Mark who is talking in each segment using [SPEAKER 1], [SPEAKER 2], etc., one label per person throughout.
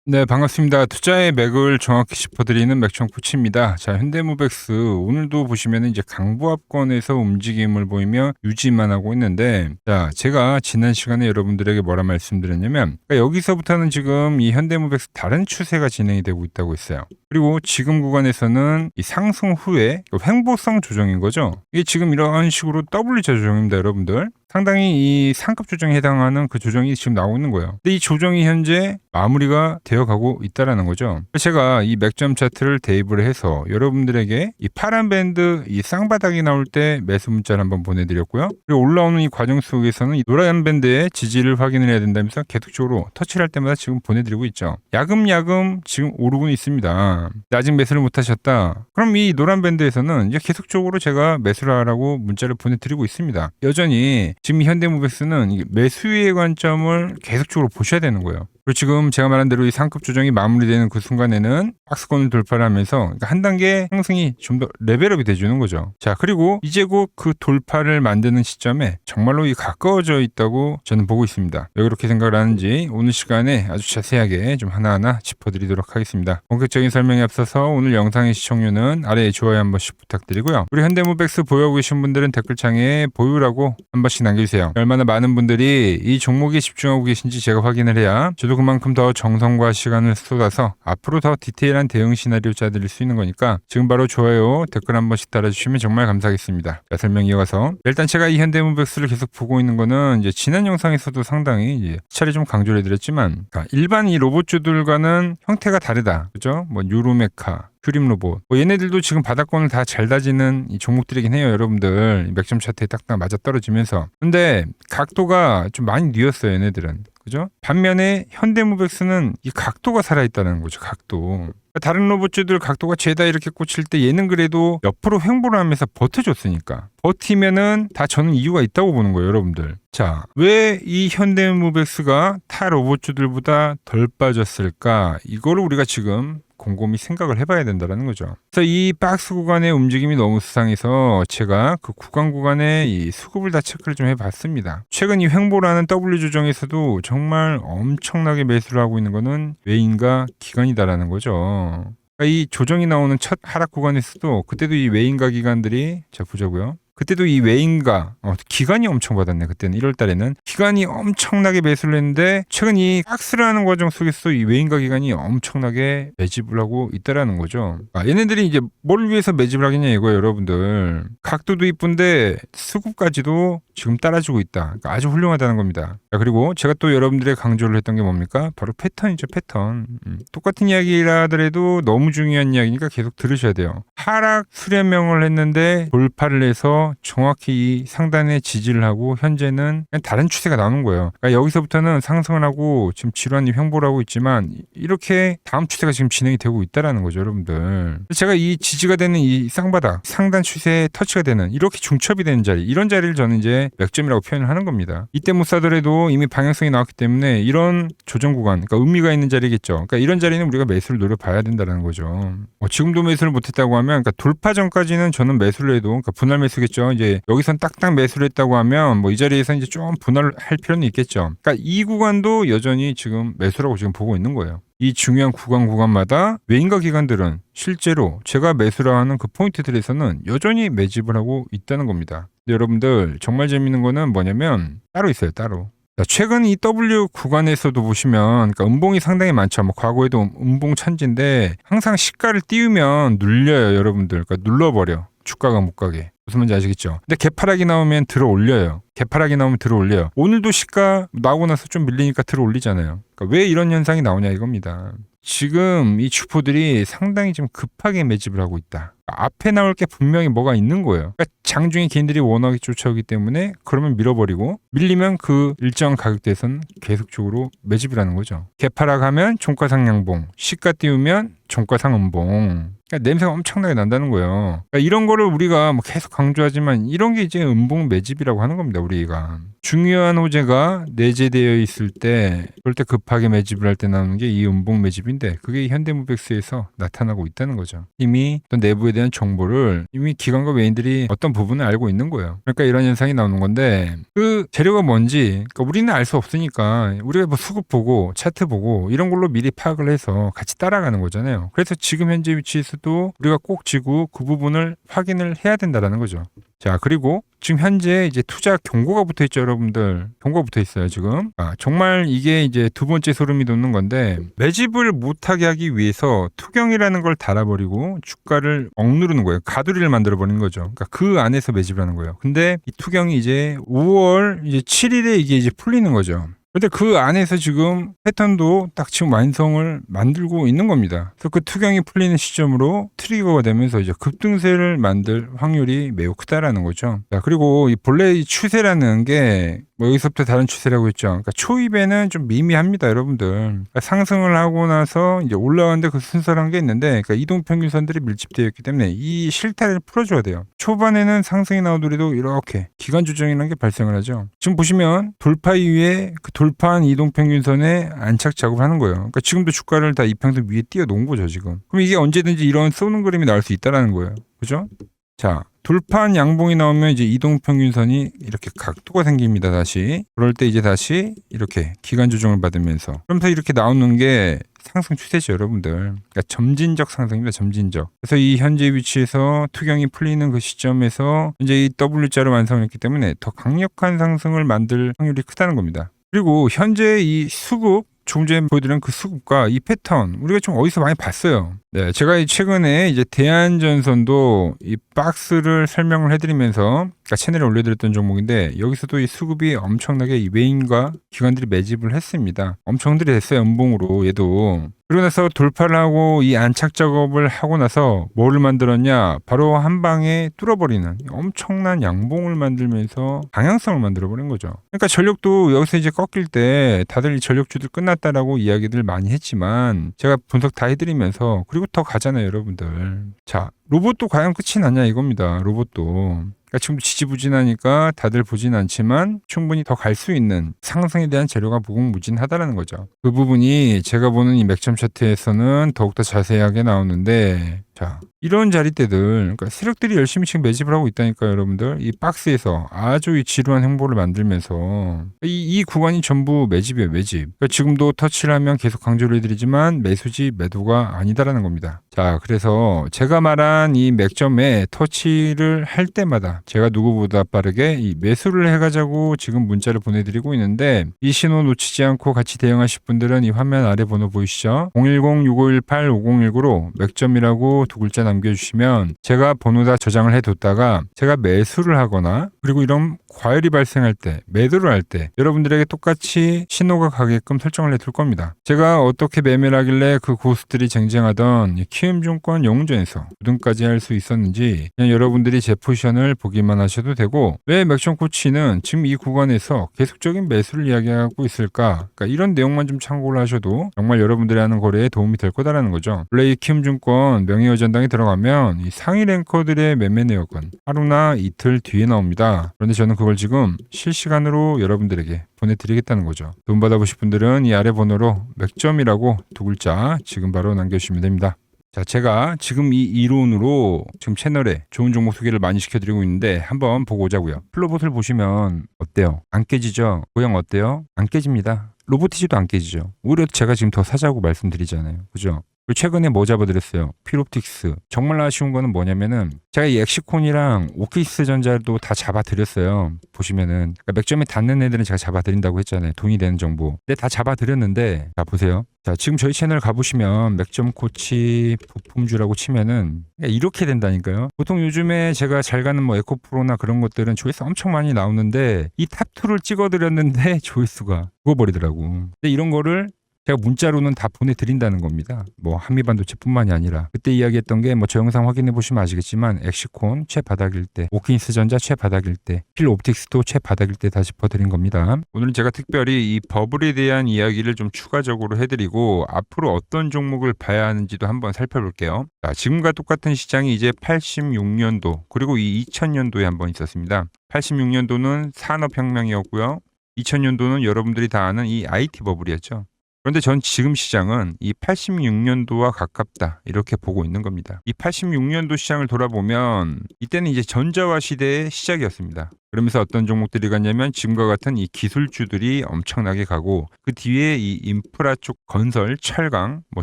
[SPEAKER 1] 네, 반갑습니다. 투자의 맥을 정확히 짚어드리는 맥정코치입니다. 자, 현대모백스 오늘도 보시면은 이제 강보합권에서 움직임을 보이며 유지만 하고 있는데, 자, 제가 지난 시간에 여러분들에게 뭐라 말씀드렸냐면, 그러니까 여기서부터는 지금 이 현대모백스 다른 추세가 진행이 되고 있다고 했어요. 그리고 지금 구간에서는 이 상승 후에 횡보성 조정인 거죠. 이게 지금 이런 식으로 W 조정입니다, 여러분들. 상당히 이 상급 조정에 해당하는 그 조정이 지금 나오고 있는 거예요. 근데 이 조정이 현재 마무리가 되어 가고 있다라는 거죠. 제가 이 맥점 차트를 대입을 해서 여러분들에게 이 파란 밴드, 이 쌍바닥이 나올 때 매수 문자를 한번 보내드렸고요. 그리고 올라오는 이 과정 속에서는 이 노란 밴드의 지지를 확인을 해야 된다면서 계속적으로 터치를 할 때마다 지금 보내드리고 있죠. 야금야금 지금 오르고 있습니다. 아직 매수를 못하셨다. 그럼 이 노란 밴드에서는 이제 계속적으로 제가 매수를 하라고 문자를 보내드리고 있습니다. 여전히 지금 현대모백스는 매수의 관점을 계속적으로 보셔야 되는 거예요. 그리고 지금 제가 말한 대로 이 상급 조정이 마무리되는 그 순간에는 박스권을 돌파를 하면서 그러니까 한 단계 상승이 좀 더 레벨업이 돼주는 거죠. 자, 그리고 이제 곧 그 돌파를 만드는 시점에 정말로 이 가까워져 있다고 저는 보고 있습니다. 왜 그렇게 생각을 하는지 오늘 시간에 아주 자세하게 좀 하나하나 짚어드리도록 하겠습니다. 본격적인 설명에 앞서서 오늘 영상의 시청률은 아래에 좋아요 한 번씩 부탁드리고요. 우리 현대모백스 보유하고 계신 분들은 댓글창에 보유라고 한 번씩 남겨주세요. 얼마나 많은 분들이 이 종목에 집중하고 계신지 제가 확인을 해야 저도 그만큼 더 정성과 시간을 쏟아서 앞으로 더 디테일한 대응 시나리오 짜드릴 수 있는 거니까 지금 바로 좋아요, 댓글 한 번씩 달아주시면 정말 감사하겠습니다. 자, 설명 이어가서 일단 제가 이 현대모백스를 계속 보고 있는 거는 이제 지난 영상에서도 상당히 이제 차례 좀 강조를 해드렸지만 일반 이 로봇주들과는 형태가 다르다. 그죠? 뭐 뉴로메카, 휴림 로봇. 얘네들도 지금 바닥권을 다 잘 다지는 이 종목들이긴 해요, 여러분들. 맥점 차트에 딱딱 맞아 떨어지면서. 근데 각도가 좀 많이 뉘었어요, 얘네들은. 그죠? 반면에 현대모백스는 이 각도가 살아있다는 거죠, 각도. 다른 로봇주들 각도가 죄다 이렇게 꽂힐 때 얘는 그래도 옆으로 횡보를 하면서 버텨줬으니까. 버티면은 다 저는 이유가 있다고 보는 거예요, 여러분들. 자, 왜 이 현대모백스가 타 로봇주들보다 덜 빠졌을까? 이거를 우리가 지금 곰곰이 생각을 해봐야 된다는 거죠. 그래서 이 박스 구간의 움직임이 너무 수상해서 제가 그 구간에 이 수급을 다 체크를 좀 해봤습니다. 최근 이 횡보라는 W 조정에서도 정말 엄청나게 매수를 하고 있는 거는 외인과 기관이다라는 거죠. 이 조정이 나오는 첫 하락 구간에서도 그때도 이 외인과 기관들이 자 보자고요. 그때도 이 외인가 기관이 엄청 받았네. 그때는 1월 달에는 기관이 엄청나게 매수를 했는데 최근 이 박스를 하는 과정 속에서 이 외인가 기관이 엄청나게 매집을 하고 있다라는 거죠. 얘네들이 이제 뭘 위해서 매집을 하겠냐 이거예요, 여러분들. 각도도 이쁜데 수급까지도 지금 따라주고 있다. 그러니까 아주 훌륭하다는 겁니다. 자, 그리고 제가 또 여러분들의 강조를 했던 게 뭡니까? 바로 패턴이죠, 패턴. 똑같은 이야기라 하더라도 너무 중요한 이야기니까 계속 들으셔야 돼요. 하락 수렴형을 했는데 돌파를 해서 정확히 이 상단에 지지를 하고 현재는 그냥 다른 추세가 나오는 거예요. 그러니까 여기서부터는 상승을 하고 지금 지루한 횡보를 하고 있지만 이렇게 다음 추세가 지금 진행이 되고 있다라는 거죠, 여러분들. 제가 이 지지가 되는 이 쌍바닥, 상단 추세에 터치가 되는 이렇게 중첩이 되는 자리, 이런 자리를 저는 이제 맥점이라고 표현을 하는 겁니다. 이때 못 사더라도 이미 방향성이 나왔기 때문에 이런 조정 구간, 그러니까 의미가 있는 자리겠죠. 그러니까 이런 자리는 우리가 매수를 노려봐야 된다는 거죠. 지금도 매수를 못했다고 하면, 그러니까 돌파 전까지는 저는 매수를 해도, 그러니까 분할 매수겠죠. 이제 여기선 딱딱 매수를 했다고 하면 뭐 이 자리에서 이제 좀 분할할 필요는 있겠죠. 그러니까 이 구간도 여전히 지금 매수라고 지금 보고 있는 거예요. 이 중요한 구간마다 외인과 기관들은 실제로 제가 매수라 하는 그 포인트들에서는 여전히 매집을 하고 있다는 겁니다. 근데 여러분들 정말 재밌는 거는 뭐냐면 따로 있어요, 따로. 최근 이 W 구간에서도 보시면 그러니까 음봉이 상당히 많죠. 뭐 과거에도 음봉 천지인데 항상 시가를 띄우면 눌려요, 여러분들. 그러니까 눌러버려. 주가가 못 가게. 무슨 말인지 아시겠죠? 근데 개파락이 나오면 들어 올려요. 개파락이 나오면 들어 올려요. 오늘도 시가 나오고 나서 좀 밀리니까 들어 올리잖아요. 그러니까 왜 이런 현상이 나오냐 이겁니다. 지금 이 주포들이 상당히 좀 급하게 매집을 하고 있다. 앞에 나올 게 분명히 뭐가 있는 거예요. 그러니까 장중에 개인들이 워낙에 쫓아오기 때문에 그러면 밀어버리고 밀리면 그 일정 가격대에서는 계속적으로 매집을 하는 거죠. 개파락하면 종가상향봉, 시가 띄우면 종가상음봉. 그러니까 냄새가 엄청나게 난다는 거예요. 그러니까 이런 거를 우리가 뭐 계속 강조하지만 이런 게 이제 음봉 매집이라고 하는 겁니다. 겁니다. 우리가 중요한 호재가 내재되어 있을 때 그럴 때 급하게 매집을 할 때 나오는 게 이 음봉 매집인데 그게 현대무백스에서 나타나고 있다는 거죠. 이미 어떤 내부에 대한 정보를 이미 기관과 외인들이 어떤 부분을 알고 있는 거예요. 그러니까 이런 현상이 나오는 건데 그 재료가 뭔지 그러니까 우리는 알 수 없으니까 우리가 뭐 수급 보고 차트 보고 이런 걸로 미리 파악을 해서 같이 따라가는 거잖아요. 그래서 지금 현재 위치에서도 우리가 꼭 지고 그 부분을 확인을 해야 된다라는 거죠. 자, 그리고 지금 현재 이제 투자 경고가 붙어 있죠, 여러분들. 경고가 붙어 있어요, 지금. 정말 이게 이제 두 번째 소름이 돋는 건데, 매집을 못하게 하기 위해서 투경이라는 걸 달아버리고 주가를 억누르는 거예요. 가두리를 만들어버리는 거죠. 그러니까 그 안에서 매집을 하는 거예요. 근데 이 투경이 이제 5월 이제 7일에 이게 이제 풀리는 거죠. 근데 그 안에서 지금 패턴도 딱 지금 완성을 만들고 있는 겁니다. 그래서 그 투경이 풀리는 시점으로 트리거가 되면서 이제 급등세를 만들 확률이 매우 크다라는 거죠. 자, 그리고 이 본래 이 추세라는 게 뭐 여기서부터 다른 추세라고 했죠. 그러니까 초입에는 좀 미미합니다, 여러분들. 그러니까 상승을 하고 나서 이제 올라왔는데 그 순서란 게 있는데, 그러니까 이동평균선들이 밀집되어 있기 때문에 이 실타래를 풀어줘야 돼요. 초반에는 상승이 나오더라도 이렇게 기간 조정이라는 게 발생을 하죠. 지금 보시면 돌파 이후에 그 돌파한 이동평균선에 안착 작업을 하는 거예요. 그러니까 지금도 주가를 다 이평선 위에 띄워 놓은 거죠, 지금. 그럼 이게 언제든지 이런 쏘는 그림이 나올 수 있다라는 거예요. 그죠? 자, 돌파한 양봉이 나오면 이제 이동평균선이 이렇게 각도가 생깁니다, 다시. 그럴 때 이제 다시 이렇게 기간 조정을 받으면서. 그러면서 이렇게 나오는 게 상승 추세죠, 여러분들. 그러니까 점진적 상승입니다, 점진적. 그래서 이 현재 위치에서 투경이 풀리는 그 시점에서 이제 이 W자를 완성했기 때문에 더 강력한 상승을 만들 확률이 크다는 겁니다. 그리고 현재 이 수급, 조금 전에 보여드린 그 수급과 이 패턴 우리가 좀 어디서 많이 봤어요. 네, 제가 최근에 이제 대한전선도 이 박스를 설명을 해드리면서 그러니까 채널에 올려드렸던 종목인데 여기서도 이 수급이 엄청나게 이 외인과 기관들이 매집을 했습니다. 엄청 들이댔어요, 음봉으로 얘도. 그러고 나서 돌파를 하고 이 안착 작업을 하고 나서 뭐를 만들었냐? 바로 한 방에 뚫어버리는 엄청난 양봉을 만들면서 방향성을 만들어버린 거죠. 그러니까 전력도 여기서 이제 꺾일 때 다들 이 전력주들 끝났다라고 이야기들 많이 했지만 제가 분석 다 해드리면서 그리고 더 가잖아요, 여러분들. 자, 로봇도 과연 끝이 나냐 이겁니다. 로봇도. 그러니까 지금 지지부진하니까 다들 보진 않지만 충분히 더 갈 수 있는 상승에 대한 재료가 무궁무진하다라는 거죠. 그 부분이 제가 보는 이 맥점 차트에서는 더욱더 자세하게 나오는데 자, 이런 자리대들, 그러니까 세력들이 열심히 지금 매집을 하고 있다니까요, 여러분들. 이 박스에서 아주 이 지루한 행보를 만들면서 이 구간이 전부 매집이에요, 매집. 그러니까 지금도 터치를 하면 계속 강조를 해드리지만 매수지 매도가 아니다라는 겁니다. 자, 그래서 제가 말한 이 맥점에 터치를 할 때마다 제가 누구보다 빠르게 이 매수를 해가자고 지금 문자를 보내드리고 있는데 이 신호 놓치지 않고 같이 대응하실 분들은 이 화면 아래 번호 보이시죠? 010-6518-5019로 맥점이라고 두 글자 남겨주시면 제가 번호 다 저장을 해뒀다가 제가 매수를 하거나 그리고 이런 과열이 발생할 때 매도를 할 때 여러분들에게 똑같이 신호가 가게끔 설정을 해둘 겁니다. 제가 어떻게 매매를 하길래 그 고수들이 쟁쟁하던 키움증권 영웅전에서 9등까지 할 수 있었는지 그냥 여러분들이 제 포지션을 보기만 하셔도 되고 왜 맥점 코치는 지금 이 구간에서 계속적인 매수를 이야기하고 있을까? 그러니까 이런 내용만 좀 참고를 하셔도 정말 여러분들이 하는 거래에 도움이 될 거다라는 거죠. 원래 이 키움증권 명예여전당에 들어가면 이 상위 랭커들의 매매 내역은 하루나 이틀 뒤에 나옵니다. 그런데 저는 그걸 지금 실시간으로 여러분들에게 보내드리겠다는 거죠. 돈 받아보실 분들은 이 아래 번호로 맥점이라고 두 글자 지금 바로 남겨주시면 됩니다. 자, 제가 지금 이 이론으로 지금 채널에 좋은 종목 소개를 많이 시켜드리고 있는데 한번 보고 오자고요. 플로봇을 보시면 어때요? 안 깨지죠? 모양 어때요? 안 깨집니다. 로보티지도 안 깨지죠. 오히려 제가 지금 더 사자고 말씀드리잖아요. 그죠? 그리고 최근에 뭐 잡아드렸어요? 피롭틱스. 정말 아쉬운 거는 뭐냐면은 제가 이 엑시콘이랑 오키스 전자도 다 잡아드렸어요. 보시면은 그러니까 맥점에 닿는 애들은 제가 잡아드린다고 했잖아요. 돈이 되는 정보. 근데 다 잡아드렸는데 자 보세요. 자 지금 저희 채널 가보시면 맥점 코치 부품주라고 치면은 이렇게 된다니까요. 보통 요즘에 제가 잘 가는 뭐 에코프로나 그런 것들은 조회수 엄청 많이 나오는데 이 탑2를 찍어드렸는데 조회수가 죽어버리더라고. 근데 이런 거를 제가 문자로는 다 보내드린다는 겁니다. 뭐 한미반도체뿐만이 아니라 그때 이야기했던 게 뭐 저 영상 확인해 보시면 아시겠지만 엑시콘 최바닥일 때, 오킨스전자 최바닥일 때, 필옵틱스도 최바닥일 때 다 짚어드린 겁니다. 오늘은 제가 특별히 이 버블에 대한 이야기를 좀 추가적으로 해드리고 앞으로 어떤 종목을 봐야 하는지도 한번 살펴볼게요. 자, 지금과 똑같은 시장이 이제 86년도 그리고 이 2000년도에 한번 있었습니다. 86년도는 산업혁명이었고요. 2000년도는 여러분들이 다 아는 이 IT 버블이었죠. 그런데 전 지금 시장은 이 86년도와 가깝다 이렇게 보고 있는 겁니다. 이 86년도 시장을 돌아보면 이때는 이제 전자화 시대의 시작이었습니다. 그러면서 어떤 종목들이 갔냐면 지금과 같은 이 기술주들이 엄청나게 가고 그 뒤에 이 인프라 쪽 건설, 철강, 뭐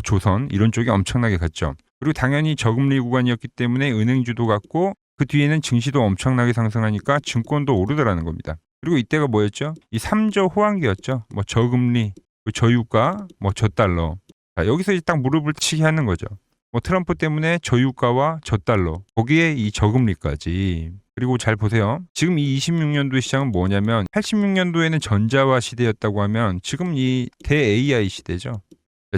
[SPEAKER 1] 조선 이런 쪽이 엄청나게 갔죠. 그리고 당연히 저금리 구간이었기 때문에 은행주도 갔고 그 뒤에는 증시도 엄청나게 상승하니까 증권도 오르더라는 겁니다. 그리고 이때가 뭐였죠? 이 3조 호황기였죠. 뭐 저금리, 저유가, 뭐 저달러. 자, 여기서 이제 딱 무릎을 치게 하는 거죠. 뭐 트럼프 때문에 저유가와 저달러, 거기에 이 저금리까지. 그리고 잘 보세요. 지금 이 26년도 시장은 뭐냐면 86년도에는 전자화 시대였다고 하면 지금 이 대 AI 시대죠.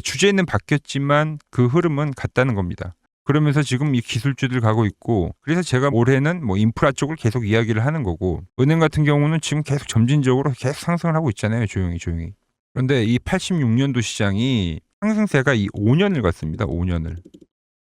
[SPEAKER 1] 주제는 바뀌었지만 그 흐름은 같다는 겁니다. 그러면서 지금 이 기술주들 가고 있고 그래서 제가 올해는 뭐 인프라 쪽을 계속 이야기를 하는 거고 은행 같은 경우는 지금 계속 점진적으로 계속 상승을 하고 있잖아요. 조용히. 그런데 이 86년도 시장이 상승세가 이 5년을 갔습니다. 5년을.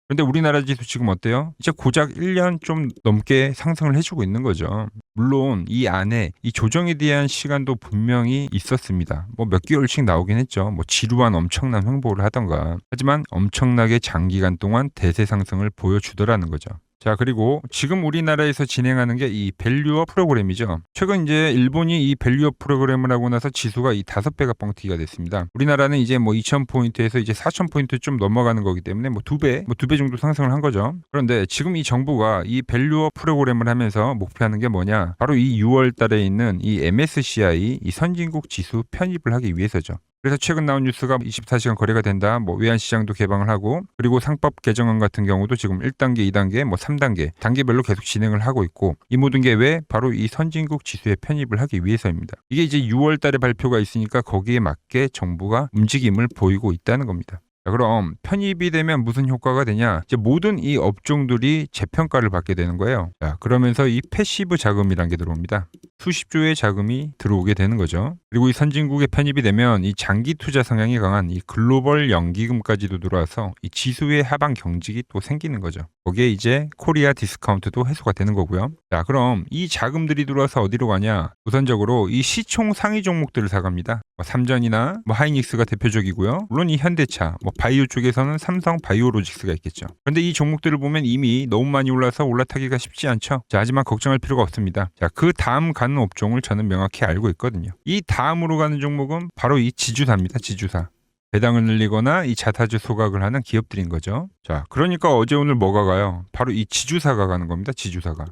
[SPEAKER 1] 그런데 우리나라 지수 지금 어때요? 이제 고작 1년 좀 넘게 상승을 해주고 있는 거죠. 물론 이 안에 이 조정에 대한 시간도 분명히 있었습니다. 뭐 몇 개월씩 나오긴 했죠. 뭐 지루한 엄청난 횡보를 하던가. 하지만 엄청나게 장기간 동안 대세 상승을 보여주더라는 거죠. 자, 그리고 지금 우리나라에서 진행하는 게 이 밸류업 프로그램이죠. 최근 이제 일본이 이 밸류업 프로그램을 하고 나서 지수가 이 5배가 뻥튀기가 됐습니다. 우리나라는 이제 뭐 2000포인트에서 이제 4000포인트 좀 넘어가는 거기 때문에 뭐 2배, 뭐 2배 정도 상승을 한 거죠. 그런데 지금 이 정부가 이 밸류업 프로그램을 하면서 목표하는 게 뭐냐? 바로 이 6월 달에 있는 이 MSCI 이 선진국 지수 편입을 하기 위해서죠. 그래서 최근 나온 뉴스가 24시간 거래가 된다. 뭐 외환시장도 개방을 하고 그리고 상법 개정안 같은 경우도 지금 1단계, 2단계, 뭐 3단계 단계별로 계속 진행을 하고 있고 이 모든 게 왜? 바로 이 선진국 지수에 편입을 하기 위해서입니다. 이게 이제 6월 달에 발표가 있으니까 거기에 맞게 정부가 움직임을 보이고 있다는 겁니다. 자, 그럼 편입이 되면 무슨 효과가 되냐? 이제 모든 이 업종들이 재평가를 받게 되는 거예요. 자, 그러면서 이 패시브 자금이란 게 들어옵니다. 수십조의 자금이 들어오게 되는 거죠. 그리고 이 선진국에 편입이 되면 이 장기 투자 성향이 강한 이 글로벌 연기금까지도 들어와서 이 지수의 하방 경직이 또 생기는 거죠. 거기에 이제 코리아 디스카운트도 해소가 되는 거고요. 자, 그럼 이 자금들이 들어와서 어디로 가냐? 우선적으로 이 시총 상위 종목들을 사갑니다. 뭐 삼전이나 뭐 하이닉스가 대표적이고요. 물론 이 현대차, 뭐 바이오 쪽에서는 삼성 바이오로직스가 있겠죠. 그런데 이 종목들을 보면 이미 너무 많이 올라서 올라타기가 쉽지 않죠. 자, 하지만 걱정할 필요가 없습니다. 자, 그 다음 가는 업종을 저는 명확히 알고 있거든요. 이 다음으로 가는 종목은 바로 이 지주사입니다. 지주사. 배당을 늘리거나 이 자사주 소각을 하는 기업들인 거죠. 자, 그러니까 어제 오늘 뭐가 가요? 바로 이 지주사가 가는 겁니다. 지주사가.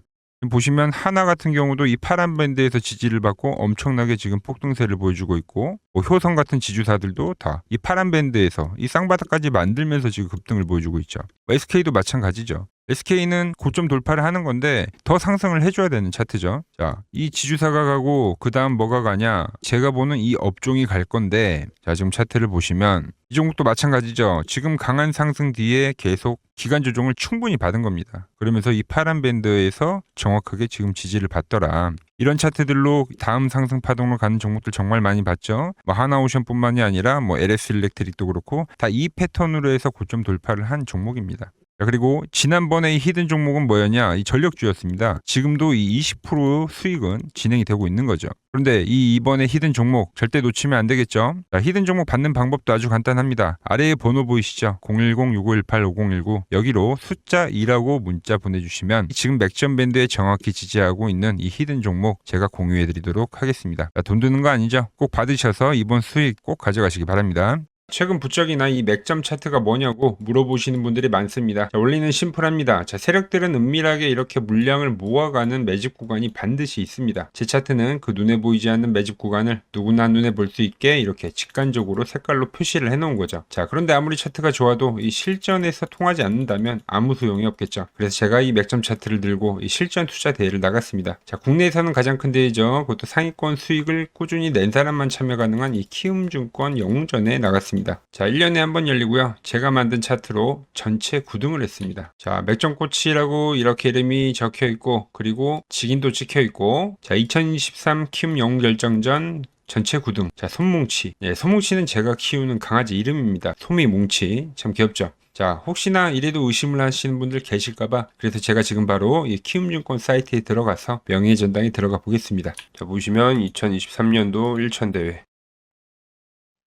[SPEAKER 1] 보시면 하나 같은 경우도 이 파란 밴드에서 지지를 받고 엄청나게 지금 폭등세를 보여주고 있고 뭐 효성 같은 지주사들도 다 이 파란 밴드에서 이 쌍바닥까지 만들면서 지금 급등을 보여주고 있죠. SK도 마찬가지죠. SK는 고점 돌파를 하는 건데 더 상승을 해줘야 되는 차트죠. 자, 이 지주사가 가고 그 다음 뭐가 가냐? 제가 보는 이 업종이 갈 건데 자, 지금 차트를 보시면 이 종목도 마찬가지죠. 지금 강한 상승 뒤에 계속 기간 조정을 충분히 받은 겁니다. 그러면서 이 파란 밴드에서 정확하게 지금 지지를 받더라. 이런 차트들로 다음 상승 파동으로 가는 종목들 정말 많이 봤죠. 뭐 하나오션뿐만이 아니라 뭐 LS 일렉트릭도 그렇고 다 이 패턴으로 해서 고점 돌파를 한 종목입니다. 자, 그리고 지난번에 이 히든 종목은 뭐였냐? 이 전력주였습니다. 지금도 이 20% 수익은 진행이 되고 있는 거죠. 그런데 이번에 히든 종목 절대 놓치면 안 되겠죠? 자, 히든 종목 받는 방법도 아주 간단합니다. 아래에 번호 보이시죠? 010-6518-5019 여기로 숫자 2라고 문자 보내주시면 지금 맥점 밴드에 정확히 지지하고 있는 이 히든 종목 제가 공유해드리도록 하겠습니다. 자, 돈 드는 거 아니죠? 꼭 받으셔서 이번 수익 꼭 가져가시기 바랍니다. 최근 부쩍이나 이 맥점 차트가 뭐냐고 물어보시는 분들이 많습니다. 자, 원리는 심플합니다. 자, 세력들은 은밀하게 이렇게 물량을 모아가는 매집 구간이 반드시 있습니다. 제 차트는 그 눈에 보이지 않는 매집 구간을 누구나 눈에 볼 수 있게 이렇게 직관적으로 색깔로 표시를 해놓은 거죠. 자, 그런데 아무리 차트가 좋아도 이 실전에서 통하지 않는다면 아무 소용이 없겠죠. 그래서 제가 이 맥점 차트를 들고 이 실전 투자 대회를 나갔습니다. 자, 국내에서는 가장 큰 대회죠. 그것도 상위권 수익을 꾸준히 낸 사람만 참여 가능한 이 키움증권 영웅전에 나갔습니다. 있습니다. 자, 1년에 한 번 열리고요. 제가 만든 차트로 전체 9등을 했습니다. 자, 맥정꽃이라고 이렇게 이름이 적혀 있고, 그리고 직인도 찍혀 있고, 자, 2023 키움 영웅 결정전 전체 9등. 자, 솜뭉치. 예, 솜뭉치는 제가 키우는 강아지 이름입니다. 솜이뭉치. 참 귀엽죠? 자, 혹시나 이래도 의심을 하시는 분들 계실까봐 그래서 제가 지금 바로 이 키움증권 사이트에 들어가서 명예전당에 들어가 보겠습니다. 자, 보시면 2023년도 1천대회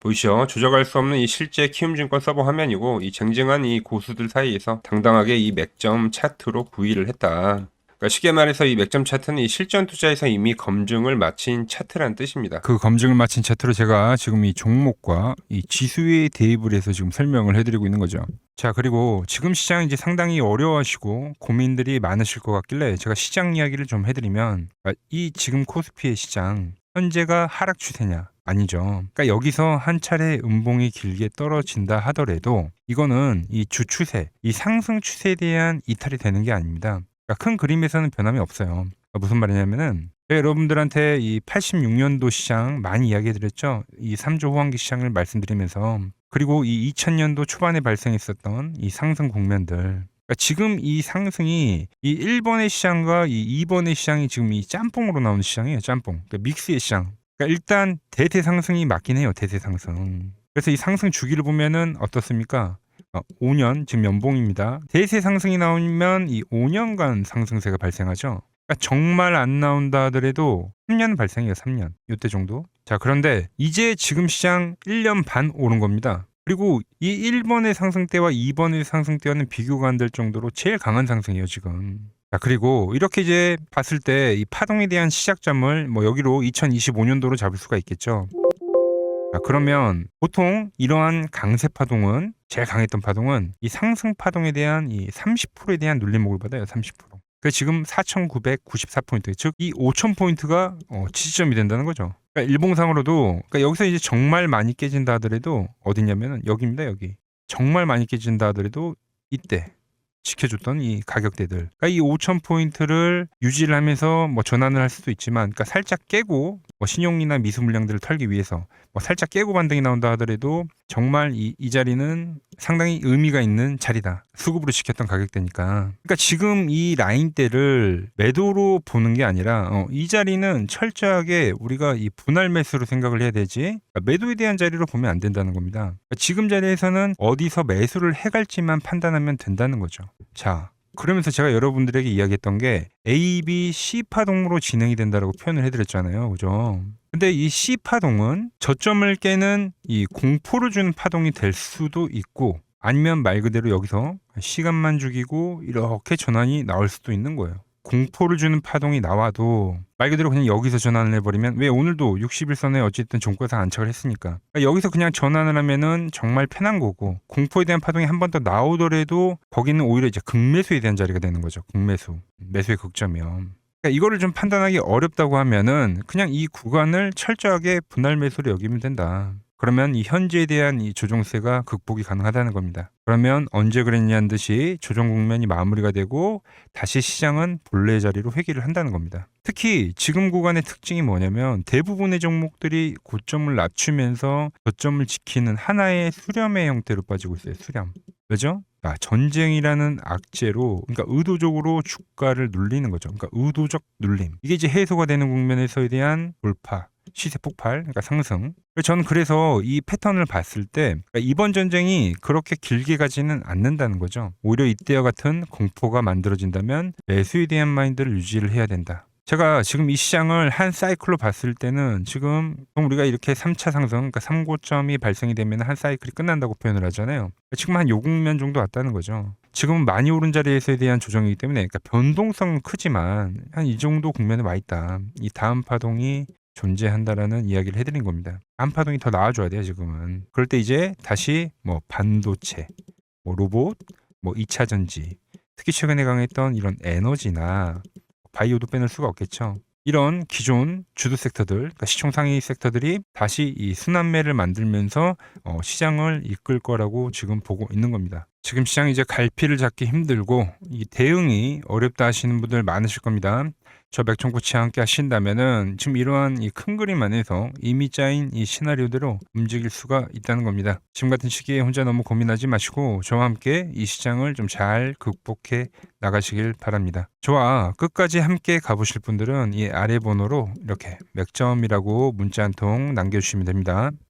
[SPEAKER 1] 보이시죠? 조작할 수 없는 이 실제 키움증권 서버 화면이고, 이 쟁쟁한 이 고수들 사이에서 당당하게 이 맥점 차트로 9위를 했다. 그러니까 쉽게 말해서 이 맥점 차트는 이 실전 투자에서 이미 검증을 마친 차트라는 뜻입니다. 그 검증을 마친 차트로 제가 지금 이 종목과 이 지수에 대입을 해서 지금 설명을 해드리고 있는 거죠. 자, 그리고 지금 시장 이제 상당히 어려워하시고 고민들이 많으실 것 같길래 제가 시장 이야기를 좀 해드리면, 이 지금 코스피의 시장 현재가 하락 추세냐? 아니죠. 그러니까 여기서 한 차례 음봉이 길게 떨어진다 하더라도 이거는 이 주추세, 이 상승 추세에 대한 이탈이 되는 게 아닙니다. 그러니까 큰 그림에서는 변함이 없어요. 그러니까 무슨 말이냐면은 제가 여러분들한테 이 86년도 시장 많이 이야기 드렸죠. 이 3조 호황기 시장을 말씀드리면서, 그리고 이 2000년도 초반에 발생했었던 이 상승 국면들, 그러니까 지금 이 상승이 이 1번의 시장과 이 2번의 시장이 지금 이 짬뽕으로 나오는 시장이에요. 짬뽕. 그러니까 믹스의 시장. 그러니까 일단 대세 상승이 맞긴 해요. 대세 상승. 그래서 이 상승 주기를 보면은 어떻습니까? 5년 지금 연봉입니다. 대세 상승이 나오면 이 5년간 상승세가 발생하죠. 그러니까 정말 안 나온다 하더라도 3년 발생해요. 3년. 이때 정도. 자, 그런데 이제 지금 시장 1년 반 오른 겁니다. 그리고 이 1번의 상승 때와 2번의 상승 때와는 비교가 안 될 정도로 제일 강한 상승이에요, 지금. 자, 그리고 이렇게 이제 봤을 때 이 파동에 대한 시작점을 뭐 여기로 2025년도로 잡을 수가 있겠죠. 자, 그러면 보통 이러한 강세 파동은, 제일 강했던 파동은 이 상승 파동에 대한 이 30%에 대한 눌림목을 받아요. 30%. 그 지금 4,994포인트, 즉 이 5,000포인트가 지지점이 된다는 거죠. 그러니까 일봉상으로도, 그러니까 여기서 이제 정말 많이 깨진다 하더라도 어디냐면은 여기입니다. 여기. 정말 많이 깨진다 하더라도 이때 지켜줬던 이 가격대들, 그러니까 이 5,000포인트를 유지를 하면서 뭐 전환을 할 수도 있지만, 그러니까 살짝 깨고 뭐 신용이나 미수 물량들을 털기 위해서 뭐 살짝 깨고 반등이 나온다 하더라도 정말 이 자리는 상당히 의미가 있는 자리다. 수급으로 지켰던 가격대니까. 그러니까 지금 이 라인대를 매도로 보는 게 아니라 이 자리는 철저하게 우리가 이 분할 매수로 생각을 해야 되지, 그러니까 매도에 대한 자리로 보면 안 된다는 겁니다. 그러니까 지금 자리에서는 어디서 매수를 해갈지만 판단하면 된다는 거죠. 자, 그러면서 제가 여러분들에게 이야기했던 게 A, B, C 파동으로 진행이 된다라고 표현을 해드렸잖아요. 그죠? 근데 이 C 파동은 저점을 깨는 이 공포를 주는 파동이 될 수도 있고, 아니면 말 그대로 여기서 시간만 죽이고 이렇게 전환이 나올 수도 있는 거예요. 공포를 주는 파동이 나와도 말 그대로 그냥 여기서 전환을 해버리면, 왜 오늘도 60일선에 어쨌든 종가상 안착을 했으니까, 그러니까 여기서 그냥 전환을 하면은 정말 편한 거고, 공포에 대한 파동이 한 번 더 나오더라도 거기는 오히려 이제 극매수에 대한 자리가 되는 거죠. 극매수, 매수의 극점이요. 그러니까 이거를 좀 판단하기 어렵다고 하면은 그냥 이 구간을 철저하게 분할 매수로 여기면 된다. 그러면 이 현재에 대한 이 조정세가 극복이 가능하다는 겁니다. 그러면 언제 그랬냐는 듯이 조정 국면이 마무리가 되고 다시 시장은 본래 자리로 회귀를 한다는 겁니다. 특히 지금 구간의 특징이 뭐냐면 대부분의 종목들이 고점을 낮추면서 저점을 지키는 하나의 수렴의 형태로 빠지고 있어요. 수렴. 왜죠? 전쟁이라는 악재로, 그러니까 의도적으로 주가를 눌리는 거죠. 그러니까 의도적 눌림. 이게 이제 해소가 되는 국면에서에 대한 돌파, 시세 폭발, 그러니까 상승. 저는 그래서 이 패턴을 봤을 때 그러니까 이번 전쟁이 그렇게 길게 가지는 않는다는 거죠. 오히려 이때와 같은 공포가 만들어진다면 매수에 대한 마인드를 유지를 해야 된다. 제가 지금 이 시장을 한 사이클로 봤을 때는 지금 우리가 이렇게 3차 상승, 그러니까 3고점이 발생이 되면 한 사이클이 끝난다고 표현을 하잖아요. 지금 한 요 국면 정도 왔다는 거죠. 지금은 많이 오른 자리에서에 대한 조정이기 때문에, 그러니까 변동성은 크지만 한 이 정도 국면에 와 있다. 이 다음 파동이 존재한다라는 이야기를 해드린 겁니다. 다음 파동이 더 나아져야 돼요, 지금은. 그럴 때 이제 다시 뭐 반도체, 뭐 로봇, 뭐 2차 전지, 특히 최근에 강했던 이런 에너지나 바이오도 빼놓을 수가 없겠죠. 이런 기존 주도 섹터들, 그러니까 시총 상위 섹터들이 다시 이 순환매를 만들면서 시장을 이끌 거라고 지금 보고 있는 겁니다. 지금 시장이 이제 갈피를 잡기 힘들고 이 대응이 어렵다 하시는 분들 많으실 겁니다. 저 맥청코치와 함께 하신다면은 지금 이러한 이 큰 그림 안에서 이미 짜인 이 시나리오대로 움직일 수가 있다는 겁니다. 지금 같은 시기에 혼자 너무 고민하지 마시고 저와 함께 이 시장을 좀 잘 극복해 나가시길 바랍니다. 저와 끝까지 함께 가보실 분들은 이 아래 번호로 이렇게 맥점이라고 문자 한 통 남겨주시면 됩니다.